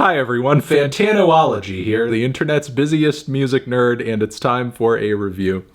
Hi everyone, Fantanoology here, the internet's busiest music nerd, and it's time for a review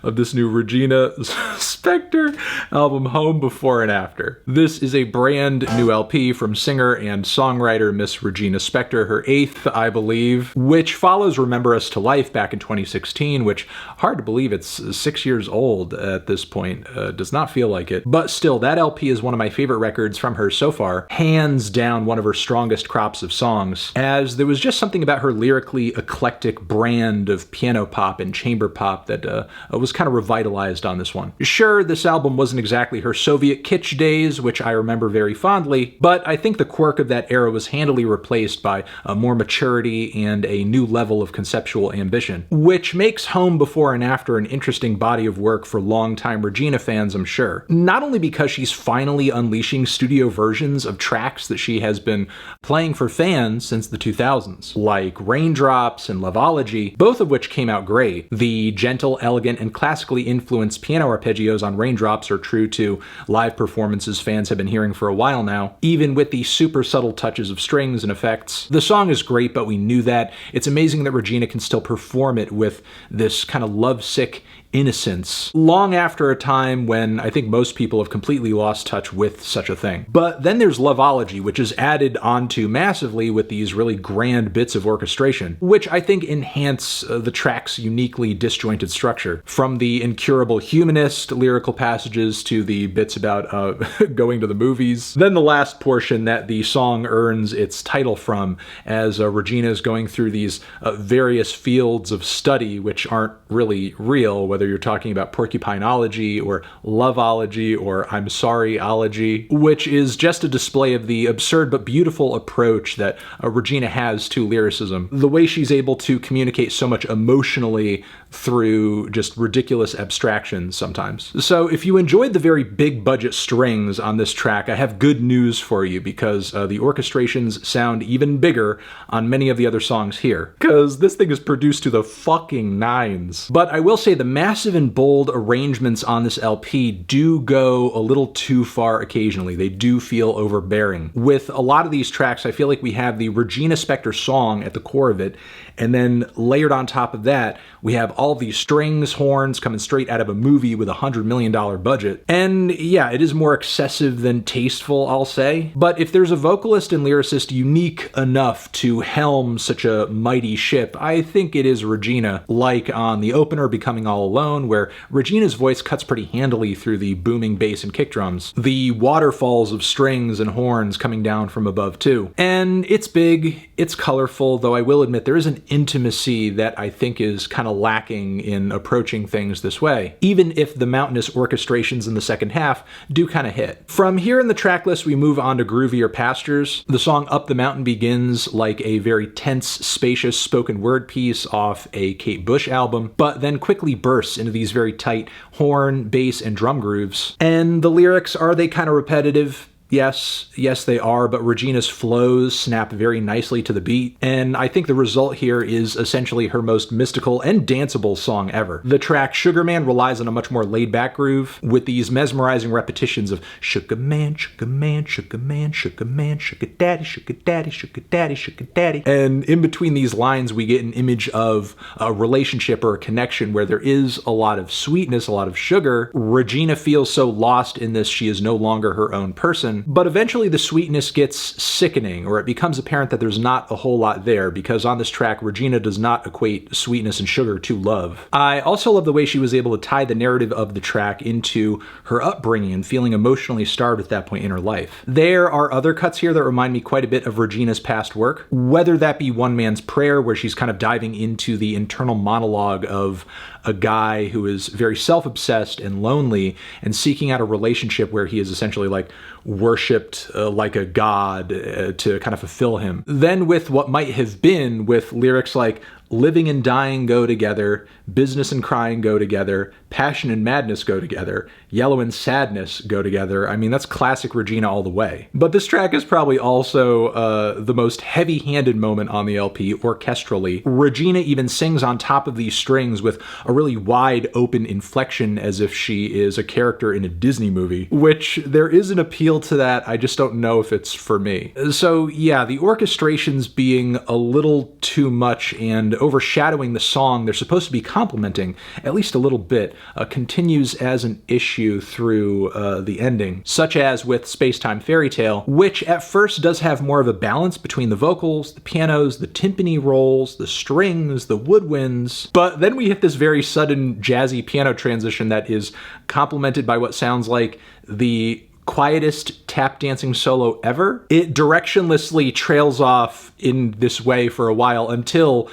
of this new Regina Spektor album, Home Before and After. This is a brand new LP from singer and songwriter Miss Regina Spektor, her 8th, I believe, which follows Remember Us to Life back in 2016, which, hard to believe it's 6 years old at this point, does not feel like it. But still, that LP is one of my favorite records from her so far, hands down one of her strongest crops of songs, as there was just something about her lyrically eclectic brand of piano pop and chamber pop that was kind of revitalized on this one. Sure, this album wasn't exactly her Soviet kitsch days, which I remember very fondly, but I think the quirk of that era was handily replaced by more maturity and a new level of conceptual ambition, which makes Home Before and After an interesting body of work for longtime Regina fans, I'm sure. Not only because she's finally unleashing studio versions of tracks that she has been playing for fans since the 2000s, like Raindrops and Loveology, both of which came out great. The gentle, elegant, and classically influenced piano arpeggios on Raindrops are true to live performances fans have been hearing for a while now, even with the super subtle touches of strings and effects. The song is great, but we knew that. It's amazing that Regina can still perform it with this kind of lovesick innocence, long after a time when I think most people have completely lost touch with such a thing. But then there's Loveology, which is added onto massively with these really grand bits of orchestration, which I think enhance the track's uniquely disjointed structure. From the incurable humanist lyrical passages to the bits about going to the movies. Then the last portion that the song earns its title from, as Regina is going through these various fields of study which aren't really real, whether you're talking about porcupineology or loveology or I'm sorry-ology, which is just a display of the absurd but beautiful approach that Regina has to lyricism. The way she's able to communicate so much emotionally through just ridiculous abstractions sometimes. So if you enjoyed the very big budget strings on this track, I have good news for you, because the orchestrations sound even bigger on many of the other songs here, because this thing is produced to the fucking nines. But I will say the massive and bold arrangements on this LP do go a little too far occasionally. They do feel overbearing. With a lot of these tracks, I feel like we have the Regina Spektor song at the core of it, and then layered on top of that, we have all these strings, horns coming straight out of a movie with $100 million budget. And yeah, it is more excessive than tasteful, I'll say. But if there's a vocalist and lyricist unique enough to helm such a mighty ship, I think it is Regina, like on the opener Becoming All Alone, where Regina's voice cuts pretty handily through the booming bass and kick drums. The waterfalls of strings and horns coming down from above too. And it's big, it's colorful, though I will admit there is an intimacy that I think is kind of lacking in approaching things this way, even if the mountainous orchestrations in the second half do kind of hit. From here in the track list, we move on to groovier pastures. The song Up the Mountain begins like a very tense, spacious spoken word piece off a Kate Bush album, but then quickly bursts into these very tight horn, bass, and drum grooves. And the lyrics, are they kind of repetitive? Yes, they are, but Regina's flows snap very nicely to the beat, and I think the result here is essentially her most mystical and danceable song ever. The track SUGARMAN relies on a much more laid-back groove, with these mesmerizing repetitions of sugar man, sugar man, sugar man, sugar man, sugar daddy, sugar daddy, sugar daddy, sugar daddy. And in between these lines, we get an image of a relationship or a connection where there is a lot of sweetness, a lot of sugar. Regina feels so lost in this, she is no longer her own person. But eventually the sweetness gets sickening, or it becomes apparent that there's not a whole lot there, because on this track, Regina does not equate sweetness and sugar to love. I also love the way she was able to tie the narrative of the track into her upbringing and feeling emotionally starved at that point in her life. There are other cuts here that remind me quite a bit of Regina's past work, whether that be One Man's Prayer, where she's kind of diving into the internal monologue of a guy who is very self-obsessed and lonely and seeking out a relationship where he is essentially like worshipped like a god to kind of fulfill him. Then with What Might Have Been, with lyrics like living and dying go together, business and crying go together, passion and madness go together, yellow and sadness go together. I mean, that's classic Regina all the way. But this track is probably also the most heavy-handed moment on the LP, orchestrally. Regina even sings on top of these strings with a really wide open inflection as if she is a character in a Disney movie, which there is an appeal to that. I just don't know if it's for me. So yeah, the orchestrations being a little too much and overshadowing the song they're supposed to be complementing, at least a little bit, continues as an issue through the ending, such as with Space-Time Fairy Tale, which at first does have more of a balance between the vocals, the pianos, the timpani rolls, the strings, the woodwinds, but then we hit this very sudden jazzy piano transition that is complemented by what sounds like the quietest tap dancing solo ever. It directionlessly trails off in this way for a while until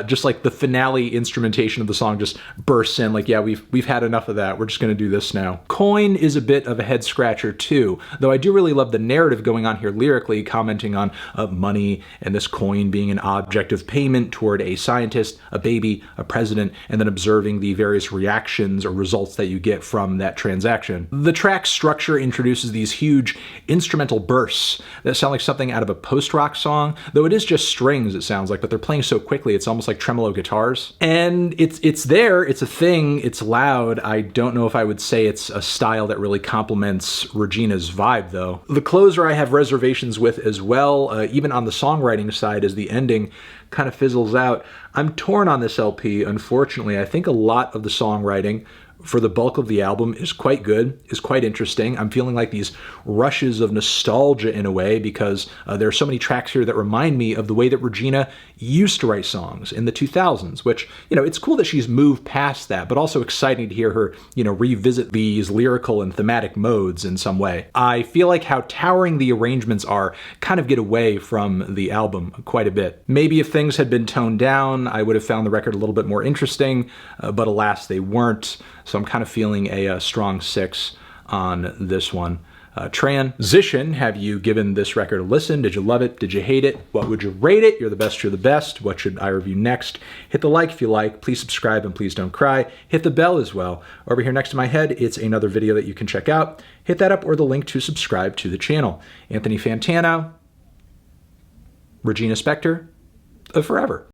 just like the finale instrumentation of the song just bursts in like, yeah, we've had enough of that. We're just gonna do this now. Coin is a bit of a head scratcher too, though I do really love the narrative going on here lyrically, commenting on money and this coin being an object of payment toward a scientist, a baby, a president, and then observing the various reactions or results that you get from that transaction. The track's structure introduces these huge instrumental bursts that sound like something out of a post-rock song, though it is just strings, it sounds like, but they're playing so quickly it's almost like tremolo guitars. And it's there, it's a thing, it's loud. I don't know if I would say it's a style that really complements Regina's vibe, though. The closer I have reservations with as well, even on the songwriting side, as the ending kind of fizzles out. I'm torn on this LP, unfortunately. I think a lot of the songwriting for the bulk of the album is quite good, is quite interesting. I'm feeling like these rushes of nostalgia in a way because there are so many tracks here that remind me of the way that Regina used to write songs in the 2000s, which, you know, it's cool that she's moved past that, but also exciting to hear her, you know, revisit these lyrical and thematic modes in some way. I feel like how towering the arrangements are kind of get away from the album quite a bit. Maybe if things had been toned down, I would have found the record a little bit more interesting, but alas, they weren't. So I'm kind of feeling a strong 6 on this one. Transition, have you given this record a listen? Did you love it? Did you hate it? What would you rate it? You're the best, you're the best. What should I review next? Hit the like if you like. Please subscribe and please don't cry. Hit the bell as well. Over here next to my head, it's another video that you can check out. Hit that up or the link to subscribe to the channel. Anthony Fantano, Regina Spektor, forever.